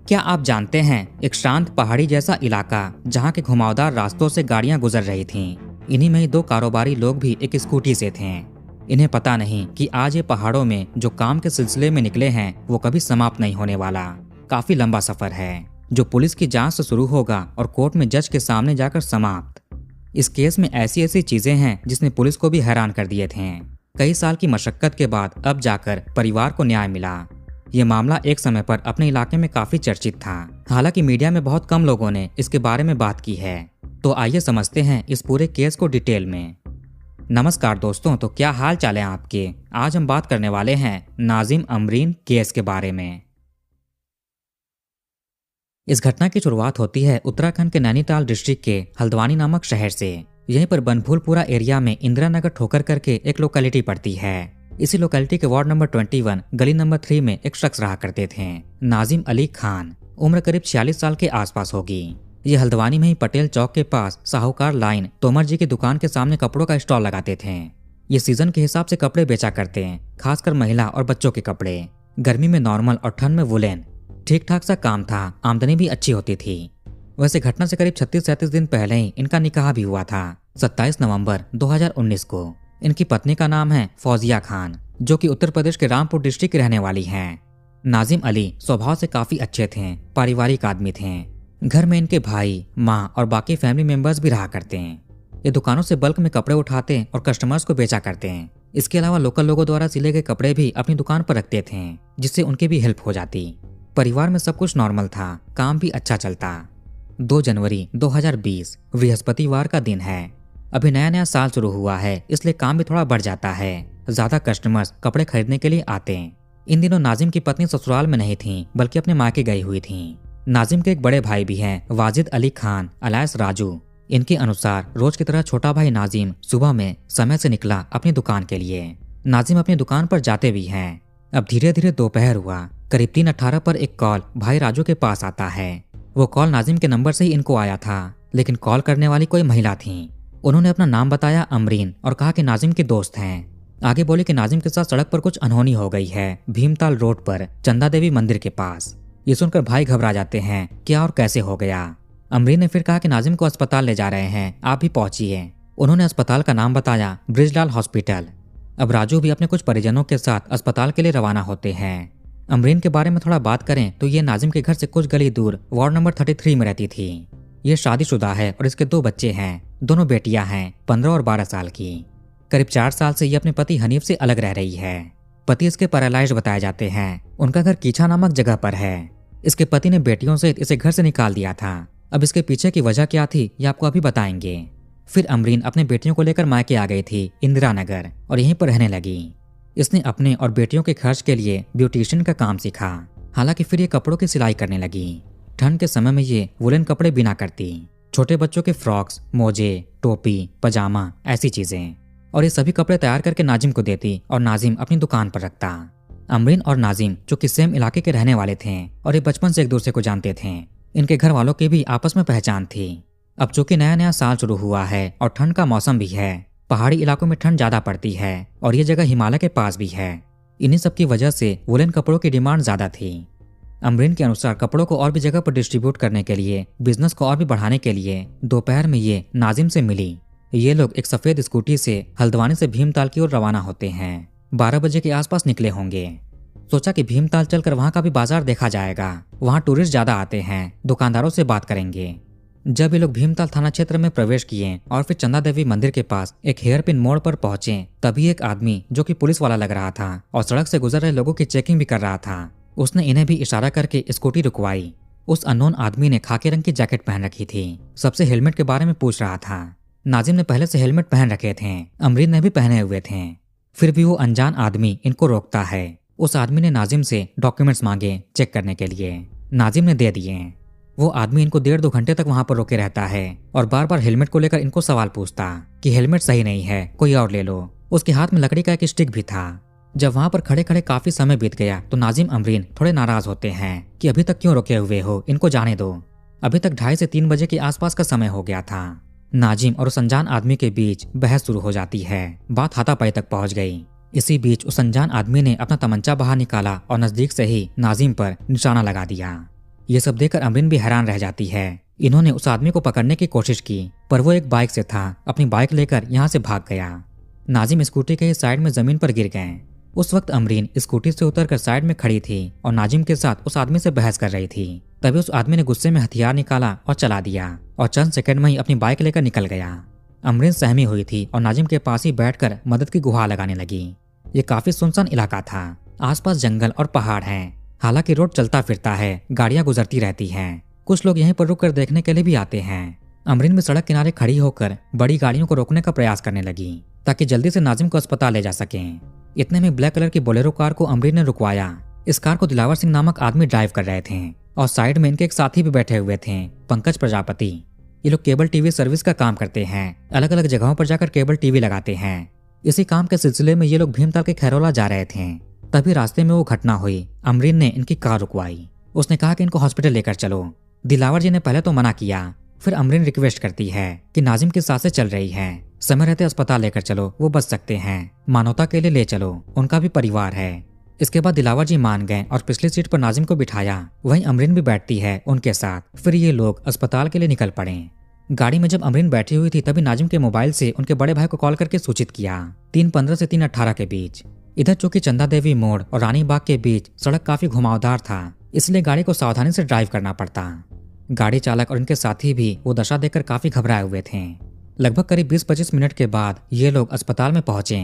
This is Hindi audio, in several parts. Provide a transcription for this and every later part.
क्या आप जानते हैं, एक शांत पहाड़ी जैसा इलाका जहाँ के घुमावदार रास्तों से गाड़ियां गुजर रही थीं। इन्हीं में ही दो कारोबारी लोग भी एक स्कूटी से थे। इन्हें पता नहीं कि आज ये पहाड़ों में जो काम के सिलसिले में निकले हैं वो कभी समाप्त नहीं होने वाला। काफी लंबा सफर है जो पुलिस की जांच से शुरू होगा और कोर्ट में जज के सामने जाकर समाप्त। इस केस में ऐसी ऐसी चीजें हैं जिसने पुलिस को भी हैरान कर दिए थे। कई साल की मशक्कत के बाद अब जाकर परिवार को न्याय मिला। ये मामला एक समय पर अपने इलाके में काफी चर्चित था। हालांकि मीडिया में बहुत कम लोगों ने इसके बारे में बात की है। तो आइए समझते हैं इस पूरे केस को डिटेल में। नमस्कार दोस्तों, तो क्या हाल चाल है आपके। आज हम बात करने वाले हैं नाजिम अमरीन केस के बारे में। इस घटना की शुरुआत होती है उत्तराखंड के नैनीताल डिस्ट्रिक्ट के हल्द्वानी नामक शहर से। यहीं पर बनभूलपुरा एरिया में इंदिरा नगर ठोकर करके एक लोकेलिटी पड़ती है। इसी लोकेलिटी के वार्ड नंबर 21 गली नंबर 3 में एक शख्स रहा करते थे, नाजिम अली खान। उम्र करीब 46 साल के आसपास होगी। ये हल्द्वानी में ही पटेल चौक के पास साहूकार लाइन तोमर जी की दुकान के सामने कपड़ों का स्टॉल लगाते थे। ये सीजन के हिसाब से कपड़े बेचा करते हैं, खासकर महिला और बच्चों के कपड़े। गर्मी में नॉर्मल और ठंड में वुलेन। ठीक ठाक सा काम था, आमदनी भी अच्छी होती थी। वैसे घटना से करीब 36-37 दिन पहले ही इनका निकाह भी हुआ था, 27 नवंबर 2019 को। इनकी पत्नी का नाम है फौजिया खान, जो कि उत्तर प्रदेश के रामपुर डिस्ट्रिक्ट की रहने वाली हैं। नाजिम अली स्वभाव से काफी अच्छे थे, पारिवारिक आदमी थे। घर में इनके भाई, माँ और बाकी फैमिली मेंबर्स भी रहा करते हैं। ये दुकानों से बल्क में कपड़े उठाते और कस्टमर्स को बेचा करते हैं। इसके अलावा लोकल लोगों द्वारा सिले गए कपड़े भी अपनी दुकान पर रखते थे, जिससे उनकी भी हेल्प हो जाती। परिवार में सब कुछ नॉर्मल था, काम भी अच्छा चलता। 2 जनवरी 2020 बृहस्पतिवार का दिन है। अभी नया नया साल शुरू हुआ है, इसलिए काम भी थोड़ा बढ़ जाता है। ज्यादा कस्टमर्स कपड़े खरीदने के लिए आते हैं। इन दिनों नाजिम की पत्नी ससुराल में नहीं थी, बल्कि अपने मायके गई हुई थी। नाजिम के एक बड़े भाई भी हैं, वाजिद अली खान अलायस राजू। इनके अनुसार रोज की तरह छोटा भाई नाजिम सुबह में समय से निकला अपनी दुकान के लिए। नाजिम अपनी दुकान पर जाते भी हैं। अब धीरे धीरे दोपहर हुआ। करीब 3:18 पर एक कॉल भाई राजू के पास आता है। वो कॉल नाजिम के नंबर से ही इनको आया था, लेकिन कॉल करने वाली कोई महिला थी। उन्होंने अपना नाम बताया अमरीन और कहा कि नाजिम के दोस्त हैं। आगे बोले कि नाजिम के साथ सड़क पर कुछ अनहोनी हो गई है, भीमताल रोड पर चंदा देवी मंदिर के पास। ये सुनकर भाई घबरा जाते हैं, क्या और कैसे हो गया। अमरीन ने फिर कहा कि नाजिम को अस्पताल ले जा रहे हैं, आप भी पहुंचिए। उन्होंने अस्पताल का नाम बताया, ब्रिजलाल हॉस्पिटल। अब राजू भी अपने कुछ परिजनों के साथ अस्पताल के लिए रवाना होते हैं। अमरीन के बारे में थोड़ा बात करें तो ये नाजिम के घर से कुछ गली दूर वार्ड नंबर 33 में रहती थी। ये शादीशुदा है और इसके 2 बच्चे हैं। दोनों बेटियां हैं, 15 और 12 साल की। करीब 4 साल से ये अपने पति हनीफ से अलग रह रही है। पति इसके पैरालाइज्ड बताए जाते हैं। उनका घर कीछा नामक जगह पर है। इसके पति ने बेटियों से इसे घर से निकाल दिया था। अब इसके पीछे की वजह क्या थी ये आपको अभी बताएंगे। फिर अमरीन अपने बेटियों को लेकर मायके आ गई थी इंदिरा नगर और यहीं पर रहने लगी। इसने अपने और बेटियों के खर्च के लिए ब्यूटिशियन का काम सीखा। हालांकि फिर ये कपड़ों की सिलाई करने लगी। ठंड के समय में ये वुलन कपड़े बिना करती, छोटे बच्चों के फ्रॉक्स, मोजे, टोपी, पजामा, ऐसी चीजें। और ये सभी कपड़े तैयार करके नाजिम को देती और नाजिम अपनी दुकान पर रखता। अमरीन और नाजिम जो कि सेम इलाके के रहने वाले थे और ये बचपन से एक दूसरे को जानते थे। इनके घर वालों की भी आपस में पहचान थी। अब चूंकि नया नया साल शुरू हुआ है और ठंड का मौसम भी है, पहाड़ी इलाकों में ठंड ज्यादा पड़ती है और ये जगह हिमालय के पास भी है। इन्हीं सब की वजह से वुलन कपड़ों की डिमांड ज्यादा थी। अमरीन के अनुसार कपड़ों को और भी जगह पर डिस्ट्रीब्यूट करने के लिए, बिजनेस को और भी बढ़ाने के लिए दोपहर में ये नाजिम से मिली। ये लोग एक सफेद स्कूटी से हल्द्वानी से भीमताल की ओर रवाना होते हैं। 12 बजे के आसपास निकले होंगे। सोचा कि भीमताल चलकर वहां का भी बाजार देखा जाएगा। वहां टूरिस्ट ज्यादा आते हैं, दुकानदारों से बात करेंगे। जब ये लोग भीमताल थाना क्षेत्र में प्रवेश किए और फिर चंदा देवी मंदिर के पास एक हेयरपिन मोड़ पर पहुंचे, तभी एक आदमी जो कि पुलिस वाला लग रहा था और सड़क से गुजर रहे लोगों की चेकिंग भी कर रहा था, उसने इन्हें भी इशारा करके स्कूटी रुकवाई। उस अननोन आदमी ने खाकी रंग की जैकेट पहन रखी थी। सबसे हेलमेट के बारे में पूछ रहा था। नाजिम ने पहले से हेलमेट पहन रखे थे, अमरीन ने भी पहने हुए थे। फिर भी वो अनजान आदमी इनको रोकता है। उस आदमी ने नाजिम से डॉक्यूमेंट्स मांगे चेक करने के लिए। नाजिम ने दे दिए। वो आदमी इनको 1.5-2 घंटे तक वहां पर रोके रहता है और बार बार हेलमेट को लेकर इनको सवाल पूछता कि हेलमेट सही नहीं है, कोई और ले लो। उसके हाथ में लकड़ी का एक स्टिक भी था। जब वहां पर खड़े खड़े काफी समय बीत गया तो नाजिम अमरीन थोड़े नाराज होते हैं कि अभी तक क्यों रुके हुए हो, इनको जाने दो। अभी तक 2:30 से 3 बजे के आसपास का समय हो गया था। नाजिम और उस अनजान आदमी के बीच बहस शुरू हो जाती है। बात हाथापाई तक पहुंच गई। इसी बीच उस अनजान आदमी ने अपना तमंचा बाहर निकाला और नजदीक से ही नाजिम पर निशाना लगा दिया। ये सब देखकर अमरीन भी हैरान रह जाती है। इन्होंने उस आदमी को पकड़ने की कोशिश की पर वो एक बाइक से था, अपनी बाइक लेकर यहाँ से भाग गया। नाजिम स्कूटी के साइड में जमीन पर गिर गए। उस वक्त अमरीन स्कूटी से उतरकर साइड में खड़ी थी और नाजिम के साथ उस आदमी से बहस कर रही थी। तभी उस आदमी ने गुस्से में हथियार निकाला और चला दिया और चंद सेकंड में ही अपनी बाइक लेकर निकल गया। अमरीन सहमी हुई थी और नाजिम के पास ही बैठकर मदद की गुहार लगाने लगी। ये काफी सुनसान इलाका था, आसपास जंगल और पहाड़ हैं। हालांकि रोड चलता फिरता है, गाड़ियां गुजरती रहती हैं। कुछ लोग यहीं पर रुककर देखने के लिए भी आते हैं। अमरीन भी सड़क किनारे खड़ी होकर बड़ी गाड़ियों को रोकने का प्रयास करने लगी ताकि जल्दी से नाजिम को अस्पताल ले जा सकें। इतने में ब्लैक कलर की बोलेरो कार को अमरीन ने रुकवाया। इस कार को दिलावर सिंह नामक आदमी ड्राइव कर रहे थे और साइड में इनके एक साथी भी बैठे हुए थे, पंकज प्रजापति। ये लोग केबल टीवी सर्विस का काम करते हैं, अलग अलग जगहों पर जाकर केबल टीवी लगाते हैं। इसी काम के सिलसिले में ये लोग भीमताल के खैरोला जा रहे थे। तभी रास्ते में वो घटना हुई। अमरीन ने इनकी कार रुकवाई। उसने कहा कि इनको हॉस्पिटल लेकर चलो। दिलावर जी ने पहले तो मना किया, फिर अमरीन रिक्वेस्ट करती है कि नाजिम की सांसें चल रही हैं, समय रहते अस्पताल लेकर चलो, वो बच सकते हैं, मानवता के लिए ले चलो, उनका भी परिवार है। इसके बाद दिलावर जी मान गए और पिछली सीट पर नाजिम को बिठाया। वहीं अमरीन भी बैठती है उनके साथ। फिर ये लोग अस्पताल के लिए निकल पड़े। गाड़ी में जब अमरीन बैठी हुई थी तभी नाजिम के मोबाइल से उनके बड़े भाई को कॉल करके सूचित किया 3:15 से 3:18 के बीच। इधर चूंकि चंदा देवी मोड़ और रानी बाग के बीच सड़क काफी घुमावदार था, इसलिए गाड़ी को सावधानी से ड्राइव करना पड़ता। गाड़ी चालक और इनके साथी भी वो दशा देखकर काफी घबराए हुए थे। लगभग करीब 20-25 मिनट के बाद ये लोग अस्पताल में पहुंचे।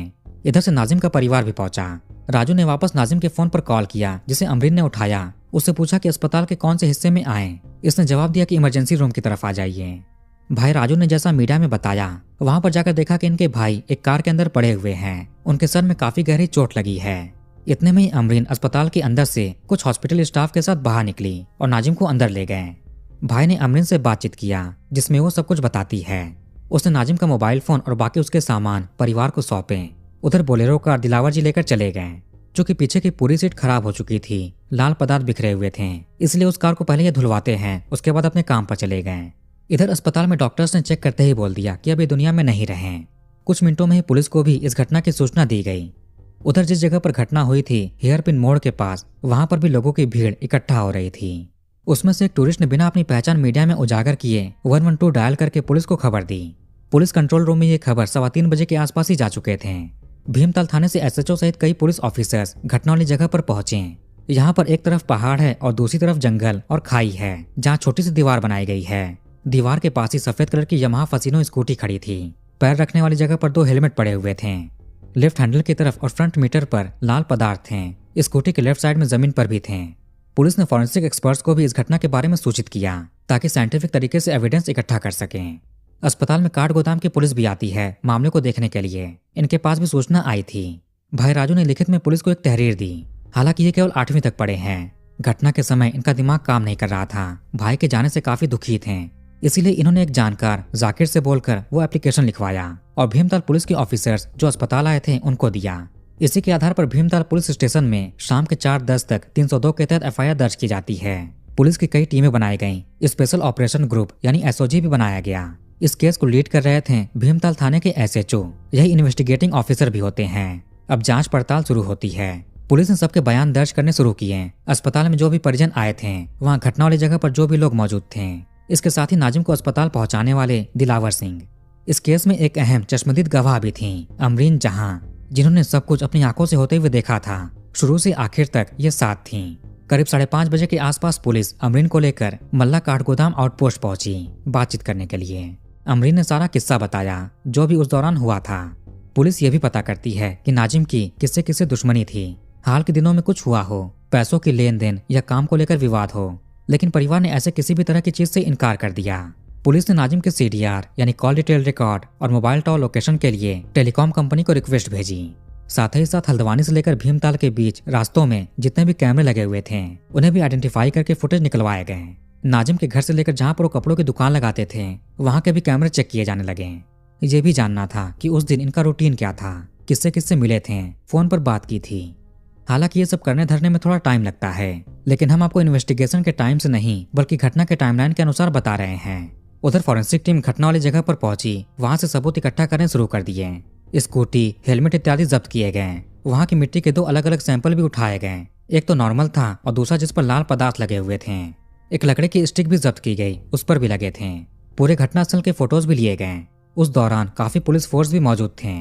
इधर से नाजिम का परिवार भी पहुंचा। राजू ने वापस नाजिम के फोन पर कॉल किया, जिसे अमरीन ने उठाया। उससे पूछा कि अस्पताल के कौन से हिस्से में आए। इसने जवाब दिया कि इमरजेंसी रूम की तरफ आ जाइए। भाई राजू ने जैसा मीडिया में बताया, वहां पर जाकर देखा कि इनके भाई एक कार के अंदर पड़े हुए हैं। उनके सर में काफी गहरी चोट लगी है। इतने में ही अमरीन अस्पताल के अंदर से कुछ हॉस्पिटल स्टाफ के साथ बाहर निकली और नाजिम को अंदर ले गए। भाई ने अमरीन से बातचीत किया, जिसमें वो सब कुछ बताती है। उसने नाजिम का मोबाइल फोन और बाकी उसके सामान परिवार को सौंपे। उधर बोलेरो कार दिलावर जी लेकर चले गए। चूंकि पीछे की पूरी सीट खराब हो चुकी थी, लाल पदार्थ बिखरे हुए थे, इसलिए उस कार को पहले ये धुलवाते हैं, उसके बाद अपने काम पर चले गए। इधर अस्पताल में डॉक्टर्स ने चेक करते ही बोल दिया कि अब ये दुनिया में नहीं रहे। कुछ मिनटों में ही पुलिस को भी इस घटना की सूचना दी गई। उधर जिस जगह पर घटना हुई थी, हेयरपिन मोड़ के पास, वहां पर भी लोगों की भीड़ इकट्ठा हो रही थी। उसमें से एक टूरिस्ट ने बिना अपनी पहचान मीडिया में उजागर किए 112 डायल करके पुलिस को खबर दी। पुलिस कंट्रोल रूम में ये खबर 3:15 बजे के आसपास ही जा चुके थे। भीमताल थाने से एसएचओ सहित कई पुलिस ऑफिसर्स घटना वाली जगह पर पहुंचे। यहाँ पर एक तरफ पहाड़ है और दूसरी तरफ जंगल और खाई है, जहाँ छोटी सी दीवार बनाई गई है। दीवार के पास ही सफेद कलर की यमाहा फसीनो स्कूटी खड़ी थी। पैर रखने वाली जगह पर 2 हेलमेट पड़े हुए थे। लेफ्ट हैंडल की तरफ और फ्रंट मीटर पर लाल पदार्थ थे। स्कूटी के लेफ्ट साइड में जमीन पर भी थे। पुलिस ने फॉरेंसिक एक्सपर्ट्स को भी इस घटना के बारे में सूचित किया ताकि साइंटिफिक तरीके से एविडेंस इकट्ठा कर सकें। अस्पताल में काठ गोदाम की पुलिस भी आती है मामले को देखने के लिए। इनके पास भी सूचना आई थी। भाई राजू ने लिखित में पुलिस को एक तहरीर दी। हालांकि ये केवल 8वीं तक पढ़े हैं। घटना के समय इनका दिमाग काम नहीं कर रहा था। भाई के जाने से काफी दुखी थे, इसीलिए इन्होंने एक जानकार जाकिर से बोलकर वो एप्लीकेशन लिखवाया और भीमताल पुलिस के ऑफिसर्स जो अस्पताल आए थे उनको दिया। इसी के आधार पर भीमताल पुलिस स्टेशन में शाम के 4:10 तक 302 के तहत एफआईआर दर्ज की जाती है। पुलिस की कई टीमें बनाई गईं। स्पेशल ऑपरेशन ग्रुप यानी एसओजी भी बनाया गया। इस केस को लीड कर रहे थे भीमताल थाने के एसएचओ, यही इन्वेस्टिगेटिंग ऑफिसर भी होते हैं। अब जांच पड़ताल शुरू होती है। पुलिस ने सबके बयान दर्ज करने शुरू किए। अस्पताल में जो भी परिजन आए थे, वहाँ घटना वाली जगह पर जो भी लोग मौजूद थे, इसके साथ ही नाजिम को अस्पताल पहुंचाने वाले दिलावर सिंह। इस केस में एक अहम चश्मदीद गवाह भी थी, अमरीन जहां, जिन्होंने सब कुछ अपनी आंखों से होते हुए देखा था। शुरू से आखिर तक ये साथ थीं। करीब 5:30 बजे के आसपास पुलिस अमरीन को लेकर मल्ला काठगोदाम आउटपोस्ट पहुंची बातचीत करने के लिए। अमरीन ने सारा किस्सा बताया जो भी उस दौरान हुआ था। पुलिस ये भी पता करती है कि नाजिम की किससे किससे दुश्मनी थी। हाल के दिनों में कुछ हुआ हो, पैसों की लेन देन या काम को लेकर विवाद हो, लेकिन परिवार ने ऐसे किसी भी तरह की चीज से इनकार कर दिया। पुलिस ने नाजिम के सीडीआर यानी कॉल डिटेल रिकॉर्ड और मोबाइल टॉवर लोकेशन के लिए टेलीकॉम कंपनी को रिक्वेस्ट भेजी। साथ ही साथ हल्द्वानी से लेकर भीमताल के बीच रास्तों में जितने भी कैमरे लगे हुए थे उन्हें भी आइडेंटिफाई करके फुटेज निकलवाए गए। नाजिम के घर से लेकर जहां पर वो कपड़ों की दुकान लगाते थे वहां के भी कैमरे चेक किए जाने लगे। ये भी जानना था कि उस दिन इनका रूटीन क्या था, किससे किससे मिले थे, फोन पर बात की थी। हालांकि ये सब करने धरने में थोड़ा टाइम लगता है, लेकिन हम आपको इन्वेस्टिगेशन के टाइम से नहीं बल्कि घटना के टाइमलाइन के अनुसार बता रहे हैं। उधर फॉरेंसिक टीम घटना वाली जगह पर पहुंची, वहां से सबूत इकट्ठा करने शुरू कर दिए। स्कूटी, हेलमेट इत्यादि जब्त किए गए। वहां की मिट्टी के 2 अलग अलग सैंपल भी उठाए गए। एक तो नॉर्मल था और दूसरा जिस पर लाल पदार्थ लगे हुए थे। एक लकड़े की स्टिक भी जब्त की गई, उस पर भी लगे थे। पूरे घटनास्थल के फोटोज भी लिए गए। उस दौरान काफी पुलिस फोर्स भी मौजूद थे।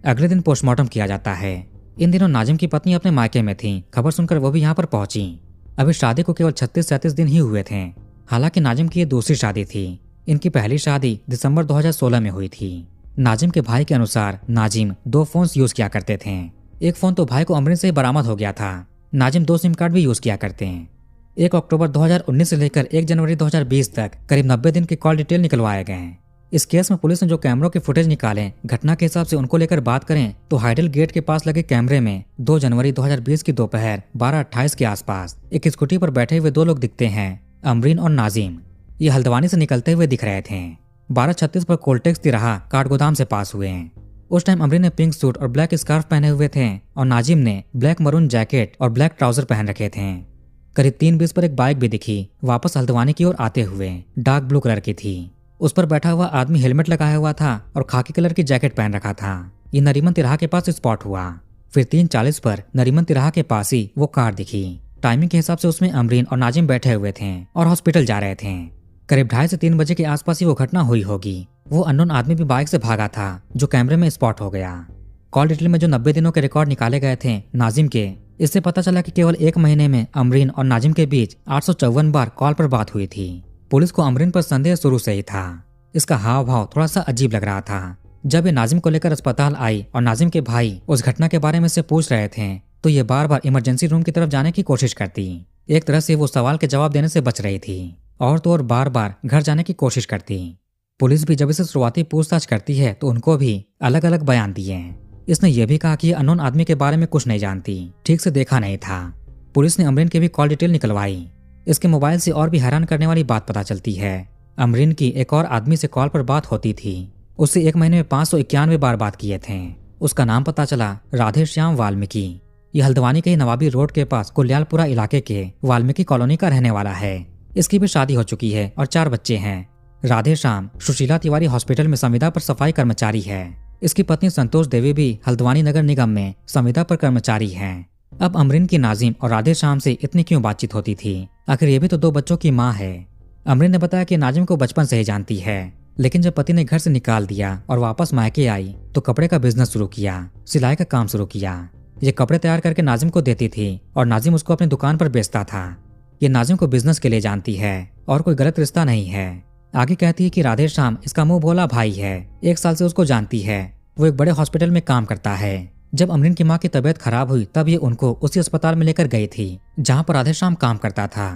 अगले दिन पोस्टमार्टम किया जाता है। इन दिनों नाजिम की पत्नी अपने मायके में थी। खबर सुनकर वो भी यहाँ पर पहुंची। अभी शादी को केवल 36-37 दिन ही हुए थे। हालांकि नाजिम की ये दूसरी शादी थी। इनकी पहली शादी दिसंबर 2016 में हुई थी। नाजिम के भाई के अनुसार नाजिम 2 फोन्स यूज किया करते थे। एक फोन तो भाई को अमरीन से ही बरामद हो गया था। नाजिम 2 सिम कार्ड भी यूज किया करते हैं। 1 अक्टूबर 2019 से लेकर 1 जनवरी 2020 तक करीब 90 दिन के कॉल डिटेल निकलवाए गए हैं। इस केस में पुलिस ने जो कैमरों के फुटेज निकाले, घटना के हिसाब से उनको लेकर बात करें तो हाइडल गेट के पास लगे कैमरे में 2 जनवरी 2020 की दोपहर 12:28 के आसपास एक स्कूटी पर बैठे हुए 2 लोग दिखते हैं, अमरीन और नाजिम। ये हल्द्वानी से निकलते हुए दिख रहे थे। 12:36 पर कोल्टेक्स तिराहा काठगोदाम से पास हुए हैं। उस टाइम अमरीन ने पिंक सूट और ब्लैक स्कार्फ पहने हुए थे और नाजिम ने ब्लैक मरून जैकेट और ब्लैक ट्राउजर पहन रखे थे। करीब 3:20 पर एक बाइक भी दिखी, वापस हल्द्वानी की ओर आते हुए, डार्क ब्लू कलर की थी। उस पर बैठा हुआ आदमी हेलमेट लगाया हुआ था और खाकी कलर की जैकेट पहन रखा था। ये नरीमन तिराहा के पास स्पॉट हुआ। फिर 3:40 पर नरीमन तिराहा के पास ही वो कार दिखी। टाइमिंग के हिसाब से उसमें अमरीन और नाजिम बैठे हुए थे और हॉस्पिटल जा रहे थे। करीब 2:30 से 3 बजे के आसपास ही वो घटना हुई होगी। वो अननोन आदमी भी बाइक से भागा था जो कैमरे में स्पॉट हो गया। कॉल डिटेल में जो 90 दिनों के रिकॉर्ड निकाले गए थे नाजिम के, इससे पता चला कि केवल 1 महीने में अमरीन और नाजिम के बीच 854 बार कॉल पर बात हुई थी। पुलिस को अमरीन पर संदेह शुरू से ही था। इसका हाव भाव थोड़ा सा अजीब लग रहा था। जब ये नाजिम को लेकर अस्पताल आई और नाजिम के भाई उस घटना के बारे में से पूछ रहे थे तो ये बार बार इमरजेंसी रूम की तरफ जाने की कोशिश करती। एक तरह से वो सवाल के जवाब देने से बच रही थी और तो और बार बार घर जाने की कोशिश करती। पुलिस भी जब इसे शुरुआती पूछताछ करती है तो उनको भी अलग अलग बयान दिए। इसने यह भी कहा कि ये अननोन आदमी के बारे में कुछ नहीं जानती, ठीक से देखा नहीं था। पुलिस ने अमरीन की भी कॉल डिटेल निकलवाई। इसके मोबाइल से और भी हैरान करने वाली बात पता चलती है। अमरीन की एक और आदमी से कॉल पर बात होती थी। उससे 1 महीने में 591 बार बात किए थे। उसका नाम पता चला राधे श्याम वाल्मीकि। यह हल्द्वानी के ही नवाबी रोड के पास कुल्यालपुरा इलाके के वाल्मीकि कॉलोनी का रहने वाला है। इसकी भी शादी हो चुकी है और 4 बच्चे हैं। राधे श्याम सुशीला तिवारी हॉस्पिटल में संविदा पर सफाई कर्मचारी है। इसकी पत्नी संतोष देवी भी हल्द्वानी नगर निगम में संविदा पर कर्मचारी हैं। अब अमरीन की नाजिम और राधे श्याम से इतनी क्यों बातचीत होती थी? आखिर ये भी तो 2 बच्चों की माँ है। अमरीन ने बताया कि नाजिम को बचपन से ही जानती है, लेकिन जब पति ने घर से निकाल दिया और वापस मायके आई तो कपड़े का बिजनेस शुरू किया, सिलाई का काम शुरू किया। ये कपड़े तैयार करके नाजिम को देती थी और नाजिम उसको अपनी दुकान पर बेचता था। ये नाजिम को बिजनेस के लिए जानती है और कोई गलत रिश्ता नहीं है। आगे कहती है कि राधे श्याम इसका मुंह भोला भाई है, 1 साल से उसको जानती है। वो एक बड़े हॉस्पिटल में काम करता है। जब अमरीन की माँ की तबीयत खराब हुई तब ये उनको उसी अस्पताल में लेकर गई थी जहाँ पर राधे श्याम काम करता था।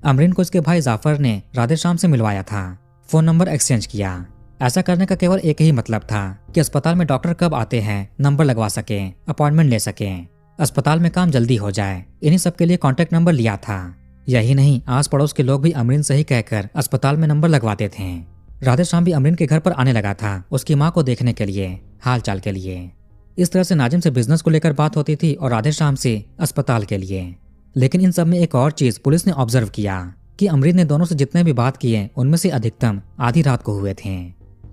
अमरीन को इसके भाई जाफर ने राधे श्याम से मिलवाया था, फोन नंबर एक्सचेंज किया। ऐसा करने का केवल एक ही मतलब था कि अस्पताल में डॉक्टर कब आते हैं नंबर लगवा सके, अपॉइंटमेंट ले सके, अस्पताल में काम जल्दी हो जाए। इन्हीं सब के लिए कॉन्टेक्ट नंबर लिया था। यही नहीं, आस पड़ोस के लोग भी अमरीन से ही कहकर अस्पताल में नंबर लगवाते थे। राधे श्याम भी अमरीन के घर पर आने लगा था उसकी माँ को देखने के लिए, हाल चाल के लिए। इस तरह से नाजिम से बिजनेस को लेकर बात होती थी और राधे श्याम से अस्पताल के लिए। लेकिन इन सब में एक और चीज पुलिस ने ऑब्जर्व किया कि अमरीन ने दोनों से जितने भी बात किए उनमें से अधिकतम आधी रात को हुए थे।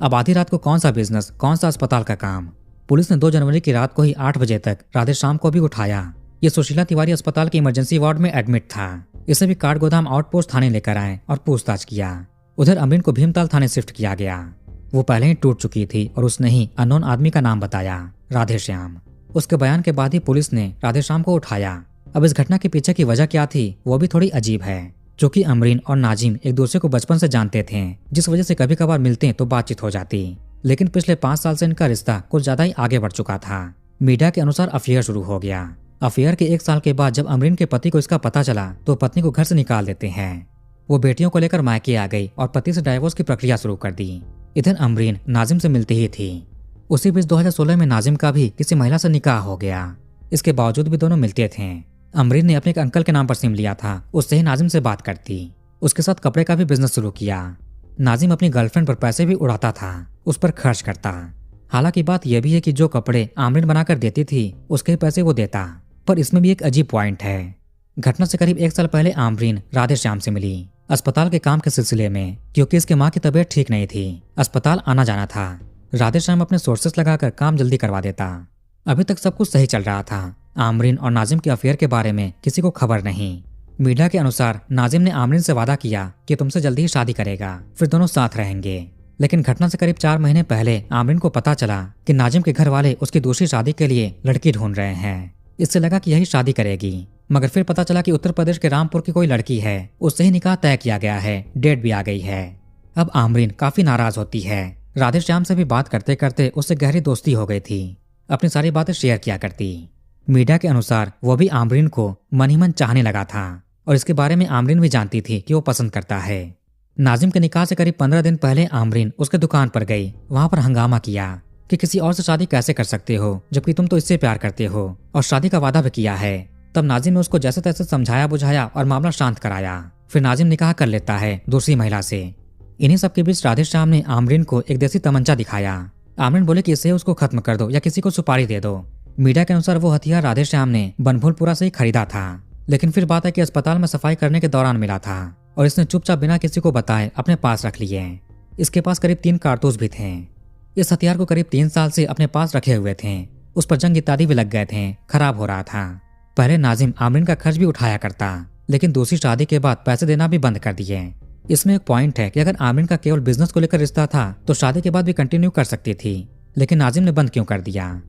अब आधी रात को कौन सा बिजनेस, कौन सा अस्पताल का काम? पुलिस ने 2 जनवरी की रात को ही 8 बजे तक राधे श्याम को भी उठाया। ये सुशीला तिवारी अस्पताल के इमरजेंसी वार्ड में एडमिट था। इसे भी काठगोदाम आउटपोस्ट थाने लेकर आए और पूछताछ किया। उधर अमरीन को भीमताल थाने शिफ्ट किया गया। वो पहले ही टूट चुकी थी और उसने ही अननोन आदमी का नाम बताया, राधे श्याम। उसके बयान के बाद ही पुलिस ने राधे श्याम को उठाया। अब इस घटना के पीछे की वजह क्या थी वो भी थोड़ी अजीब है। क्योंकि अमरीन और नाजिम एक दूसरे को बचपन से जानते थे, जिस वजह से कभी कभार मिलते तो बातचीत हो जाती। लेकिन पिछले 5 साल से इनका रिश्ता कुछ ज्यादा ही आगे बढ़ चुका था। मीडिया के अनुसार अफेयर शुरू हो गया। अफेयर के 1 साल के बाद जब अमरीन के पति को इसका पता चला तो पत्नी को घर से निकाल देते हैं। वो बेटियों को लेकर मायके आ गई और पति से डाइवोर्स की प्रक्रिया शुरू कर दी। इधर अमरीन नाजिम से मिलती ही थी। उसी बीच 2016 में नाजिम का भी किसी महिला से निकाह हो गया। इसके बावजूद भी दोनों मिलते थे। अमरीन ने अपने एक अंकल के नाम पर सिम लिया था, उससे ही नाजिम से बात करती। उसके साथ कपड़े का भी बिजनेस शुरू किया। नाजिम अपनी गर्लफ्रेंड पर पैसे भी उड़ाता था, उस पर खर्च करता। हालांकि बात यह भी है कि जो कपड़े अमरीन बनाकर देती थी उसके पैसे वो देता। पर इसमें भी एक अजीब पॉइंट है। घटना से करीब 1 साल पहले अमरीन राधे श्याम से मिली अस्पताल के काम के सिलसिले में, क्योंकि इसके माँ की तबीयत ठीक नहीं थी, अस्पताल आना जाना था। राधे श्याम अपने सोर्सेस लगाकर काम जल्दी करवा देता। अभी तक सब कुछ सही चल रहा था। अमरीन और नाजिम के अफेयर के बारे में किसी को खबर नहीं। मीडिया के अनुसार नाजिम ने आमरीन से वादा किया कि तुमसे जल्दी ही शादी करेगा, फिर दोनों साथ रहेंगे। लेकिन घटना से करीब 4 महीने पहले आमरीन को पता चला कि नाजिम के घर वाले उसकी दूसरी शादी के लिए लड़की ढूंढ रहे हैं। इससे लगा कि यही शादी करेगी, मगर फिर पता चला कि उत्तर प्रदेश के रामपुर की कोई लड़की है, उससे ही निकाह तय किया गया है, डेट भी आ गई है। अब आमरीन काफी नाराज होती है। राधे श्याम से भी बात करते करते उससे गहरी दोस्ती हो गई थी, अपनी सारी बातें शेयर किया करती। मीडिया के अनुसार वो भी आमरीन को मन ही मन चाहने लगा था और इसके बारे में आमरीन भी जानती थी कि वो पसंद करता है। नाजिम के निकाह से करीब 15 दिन पहले आमरीन उसके दुकान पर गई, वहां पर हंगामा किया कि किसी और से शादी कैसे कर सकते हो, जबकि तुम तो इससे प्यार करते हो और शादी का वादा भी किया है। तब नाजिम ने उसको जैसे तैसे समझाया बुझाया और मामला शांत कराया। फिर नाजिम निकाह कर लेता है दूसरी महिला से। इन्हीं सब के बीच राधे श्याम ने आमरीन को एक देसी तमंचा दिखाया। आमरीन बोले कि इससे उसको खत्म कर दो या किसी को सुपारी दे दो। मीडिया के अनुसार वो हथियार राधे श्याम ने बनभूलपुरा से ही खरीदा था, लेकिन फिर बात है कि अस्पताल में सफाई करने के दौरान मिला था और इसने चुपचाप बिना किसी को बताए अपने पास रख लिए। इसके पास करीब 3 कारतूस भी थे। इस हथियार को करीब 3 साल से अपने पास रखे हुए थे। उस पर जंग इत्यादि भी लग गए थे, खराब हो रहा था। पहले नाजिम आमरीन का खर्च भी उठाया करता, लेकिन दूसरी शादी के बाद पैसे देना भी बंद कर दिए। इसमें एक पॉइंट है कि अगर आमरीन का केवल बिजनेस को लेकर रिश्ता था तो शादी के बाद भी कंटिन्यू कर सकती थी, लेकिन नाजिम ने बंद क्यों कर दिया?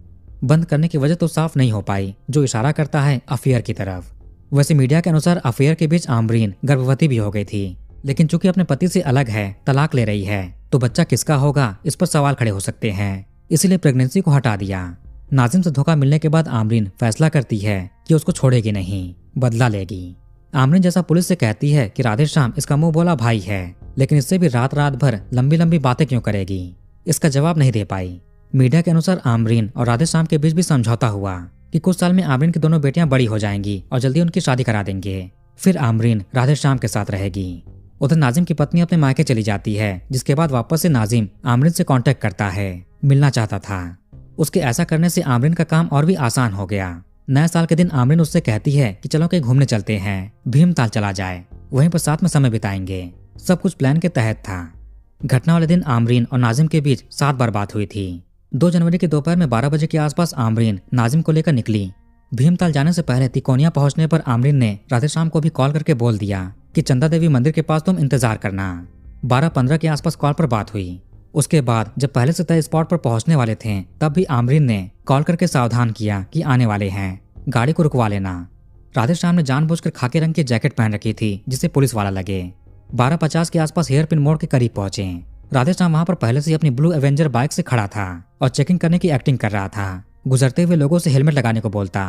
बंद करने की वजह तो साफ नहीं हो पाई, जो इशारा करता है अफेयर की तरफ। वैसे मीडिया के अनुसार अफेयर के बीच आमरीन गर्भवती भी हो गई थी, लेकिन चूंकि अपने पति से अलग है, तलाक ले रही है, तो बच्चा किसका होगा इस पर सवाल खड़े हो सकते हैं, इसीलिए प्रेगनेंसी को हटा दिया। नाजिम से धोखा मिलने के बाद आमरीन फैसला करती है कि उसको छोड़ेगी नहीं, बदला लेगी। आमरीन जैसा पुलिस से कहती है कि राधे श्याम इसका मुंह बोला भाई है, लेकिन इससे भी रात रात भर लंबी लंबी बातें क्यों करेगी, इसका जवाब नहीं दे पाई। मीडिया के अनुसार आमरीन और राधे श्याम के बीच भी समझौता हुआ कि कुछ साल में आमरीन की दोनों बेटियां बड़ी हो जाएंगी और जल्दी उनकी शादी करा देंगे। फिर आमरीन राधे श्याम के साथ रहेगी। उधर नाजिम की पत्नी अपने मायके चली जाती है, जिसके बाद वापस से नाजिम आमरीन से कांटेक्ट करता है, मिलना चाहता था। उसके ऐसा करने से आमरीन का काम और भी आसान हो गया। नए साल के दिन आमरीन उससे कहती है कि चलो कहीं घूमने चलते हैं, भीमताल चला जाए, वहीं पर साथ में समय बिताएंगे। सब कुछ प्लान के तहत था। घटना वाले दिन आमरीन और नाजिम के बीच 7 बार बात हुई थी। 2 जनवरी की दोपहर में 12 बजे के आसपास आमरीन नाजिम को लेकर निकली। भीमताल जाने से पहले तिकोनिया पहुंचने पर आमरीन ने राधे श्याम को भी कॉल करके बोल दिया कि चंदा देवी मंदिर के पास तुम इंतजार करना। 12:15 के आसपास कॉल पर बात हुई। उसके बाद जब पहले से तय स्पॉट पर पहुंचने वाले थे, तब भी आमरीन ने कॉल करके सावधान किया कि आने वाले हैं, गाड़ी को रुकवा लेना। राधे श्याम ने जानबूझकर खाकी रंग की जैकेट पहन रखी थी, जिससे पुलिस वाला लगे। 12:50 के आसपास हेयर पिन मोड़ के करीब पहुंचे। राधे श्याम वहां पर पहले से अपनी ब्लू एवेंजर बाइक से खड़ा था और चेकिंग करने की एक्टिंग कर रहा था। गुजरते हुए लोगों से हेलमेट लगाने को बोलता।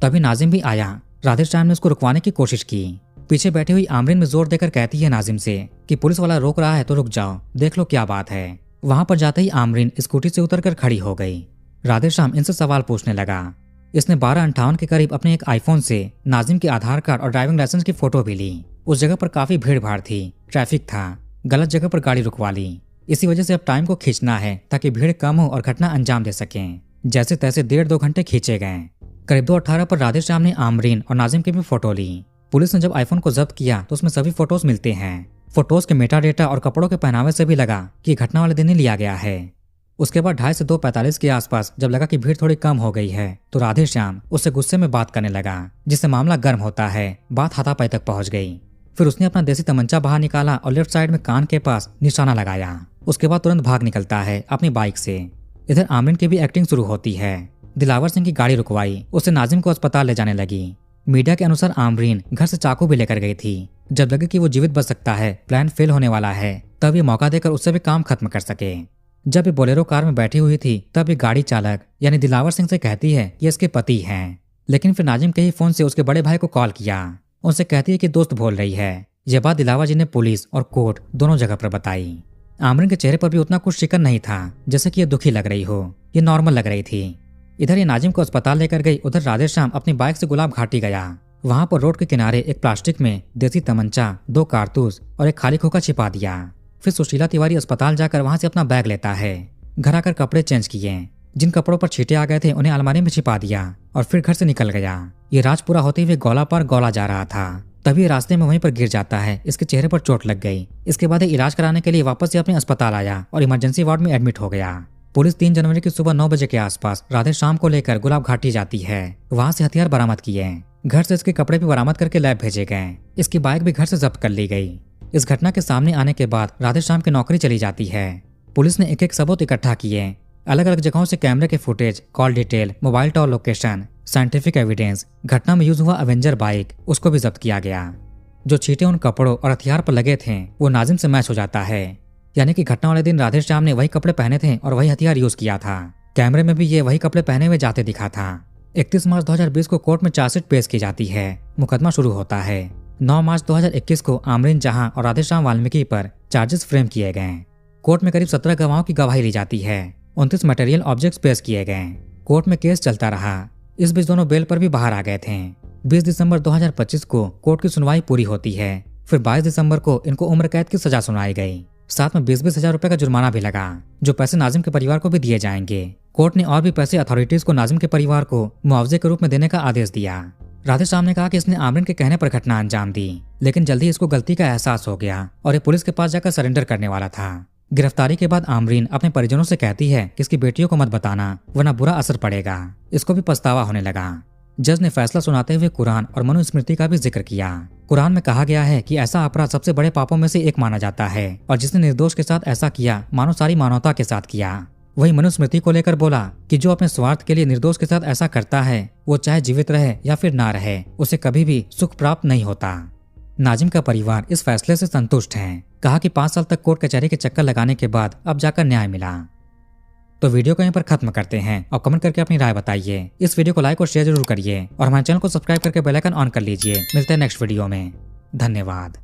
तभी नाजिम भी आया। राधे श्याम ने उसको रुकवाने की कोशिश की। पीछे बैठी हुई आमरीन में जोर देकर कहती है नाजिम से कि पुलिस वाला रोक रहा है तो रुक जाओ, देख लो क्या बात है। वहां पर जाते ही आमरीन स्कूटी से उतरकर खड़ी हो गई। राधे श्याम इनसे सवाल पूछने लगा। इसने 12:58 के करीब अपने एक आईफोन से नाजिम के आधार कार्ड और ड्राइविंग लाइसेंस की फोटो भी ली। उस जगह पर काफी भीड़ भाड़ थी, ट्रैफिक था, गलत जगह पर गाड़ी रुकवा ली। इसी वजह से अब टाइम को खींचना है ताकि भीड़ कम हो और घटना अंजाम दे सकें। जैसे तैसे 1.5-2 घंटे खींचे गए। करीब 2:18 पर राधे श्याम ने आमरीन और नाजिम की भी फोटो ली। पुलिस ने जब आईफोन को जब्त किया तो उसमें सभी फोटोज मिलते हैं। फोटोज के मेटा डेटा और कपड़ों के पहनावे से भी लगा कि घटना वाले दिन ही लिया गया है। उसके बाद 2:30 से 2:45 के आसपास जब लगा कि भीड़ थोड़ी कम हो गई है तो राधे श्याम उससे गुस्से में बात करने लगा, जिससे मामला गर्म होता है। बात हाथापाई तक पहुंच गई। फिर उसने अपना देसी तमंचा बाहर निकाला और लेफ्ट साइड में कान के पास निशाना लगाया। उसके बाद तुरंत भाग निकलता है अपनी बाइक से। इधर आमरीन की भी एक्टिंग शुरू होती है। दिलावर सिंह की गाड़ी रुकवाई, उससे नाजिम को अस्पताल ले जाने लगी। मीडिया के अनुसार आमरीन घर से चाकू भी लेकर गई थी। जब लगे कि वो जीवित बच सकता है, प्लान फेल होने वाला है, तब ये मौका देकर उससे भी काम खत्म कर सके। जब ये बोलेरो कार में बैठी हुई थी, तब ये गाड़ी चालक यानी दिलावर सिंह से कहती है कि इसके पति हैं। लेकिन फिर नाजिम के ही फोन से उसके बड़े भाई को कॉल किया। उनसे कहती है कि दोस्त बोल रही है। यह बात दिलावर जी ने पुलिस और कोर्ट दोनों जगह पर बताई। आमरीन के चेहरे पर भी उतना कुछ शिकन नहीं था, जैसे कि ये दुखी लग रही हो। ये नॉर्मल लग रही थी। इधर ये नाजिम को अस्पताल लेकर गई, उधर राधे श्याम अपनी बाइक से गुलाब घाटी गया। वहां पर रोड के किनारे एक प्लास्टिक में देसी तमंचा, 2 कारतूस और एक खाली खोखा छिपा दिया। फिर सुशीला तिवारी अस्पताल जाकर वहां से अपना बैग लेता है। घर आकर कपड़े चेंज किए। जिन कपड़ों पर छींटे आ गए थे उन्हें अलमारी में छिपा दिया और फिर घर से निकल गया। ये राज पूरा होते हुए गौला पार गौला जा रहा था। तभी रास्ते में वहीं पर गिर जाता है। इसके चेहरे पर चोट लग गई। इसके बाद इलाज कराने के लिए वापस से अपने अस्पताल आया और इमरजेंसी वार्ड में एडमिट हो गया। पुलिस 3 जनवरी की सुबह 9 बजे के आसपास राधे श्याम को लेकर गुलाब घाटी जाती है। वहां से हथियार बरामद किए। घर से इसके कपड़े भी बरामद करके लैब भेजे गए। इसकी बाइक भी घर से जब्त कर ली गई। इस घटना के सामने आने के बाद राधेश्याम की नौकरी चली जाती है। पुलिस ने एक एक सबूत इकट्ठा किए। अलग अलग जगहों से कैमरे के footage, call detail, mobile tower location, scientific evidence, घटना में यूज हुआ अवेंजर बाइक, उसको भी जब्त किया गया। जो छींटे उन कपड़ों और हथियार पर लगे थे वो नाजिम से मैच हो जाता है। यानी कि घटना वाले दिन राधेश्याम ने वही कपड़े पहने थे और वही हथियार यूज किया था। कैमरे में भी ये वही कपड़े पहने हुए जाते दिखा था। 31 मार्च 2020 को कोर्ट में चार्जशीट पेश की जाती है। मुकदमा शुरू होता है। 9 मार्च 2021 को आमरीन जहां और राधेश्याम वाल्मीकि पर चार्जेस फ्रेम किए गए। कोर्ट में करीब 17 गवाहों की गवाही ली जाती है। 29 मटेरियल ऑब्जेक्ट्स पेश किए गए। कोर्ट में केस चलता रहा। इस बीच दोनों बेल पर भी बाहर आ गए थे। 20 दिसंबर 2025 को कोर्ट की सुनवाई पूरी होती है। फिर 22 दिसंबर को इनको उम्र कैद की सजा सुनाई गई। साथ में 20-20 हजार रुपए का जुर्माना भी लगा, जो पैसे नाजिम के परिवार को भी दिए जाएंगे। कोर्ट ने और भी पैसे अथॉरिटीज को नाजिम के परिवार को मुआवजे के रूप में देने का आदेश दिया। राधेश्याम ने कहा कि इसने आमरीन के कहने पर घटना अंजाम दी, लेकिन जल्दी इसको गलती का एहसास हो गया और ये पुलिस के पास जाकर सरेंडर करने वाला था। गिरफ्तारी के बाद आमरीन अपने परिजनों से कहती है कि इसकी बेटियों को मत बताना वरना बुरा असर पड़ेगा। इसको भी पछतावा होने लगा। जज ने फैसला सुनाते हुए कुरान और मनुस्मृति का भी जिक्र किया। कुरान में कहा गया है कि ऐसा अपराध सबसे बड़े पापों में से एक माना जाता है और जिसने निर्दोष के साथ ऐसा किया मानो सारी मानवता के साथ किया। वही मनुस्मृति को लेकर बोला कि जो अपने स्वार्थ के लिए निर्दोष के साथ ऐसा करता है वो चाहे जीवित रहे या फिर ना रहे उसे कभी भी सुख प्राप्त नहीं होता। नाजिम का परिवार इस फैसले से संतुष्ट है। कहा कि 5 साल तक कोर्ट कचहरी के चक्कर लगाने के बाद अब जाकर न्याय मिला। तो वीडियो को यहीं पर खत्म करते हैं और कमेंट करके अपनी राय बताइए। इस वीडियो को लाइक और शेयर जरूर करिए और हमारे चैनल को सब्सक्राइब करके बेल आइकन ऑन कर लीजिए। मिलते हैं नेक्स्ट वीडियो में। धन्यवाद।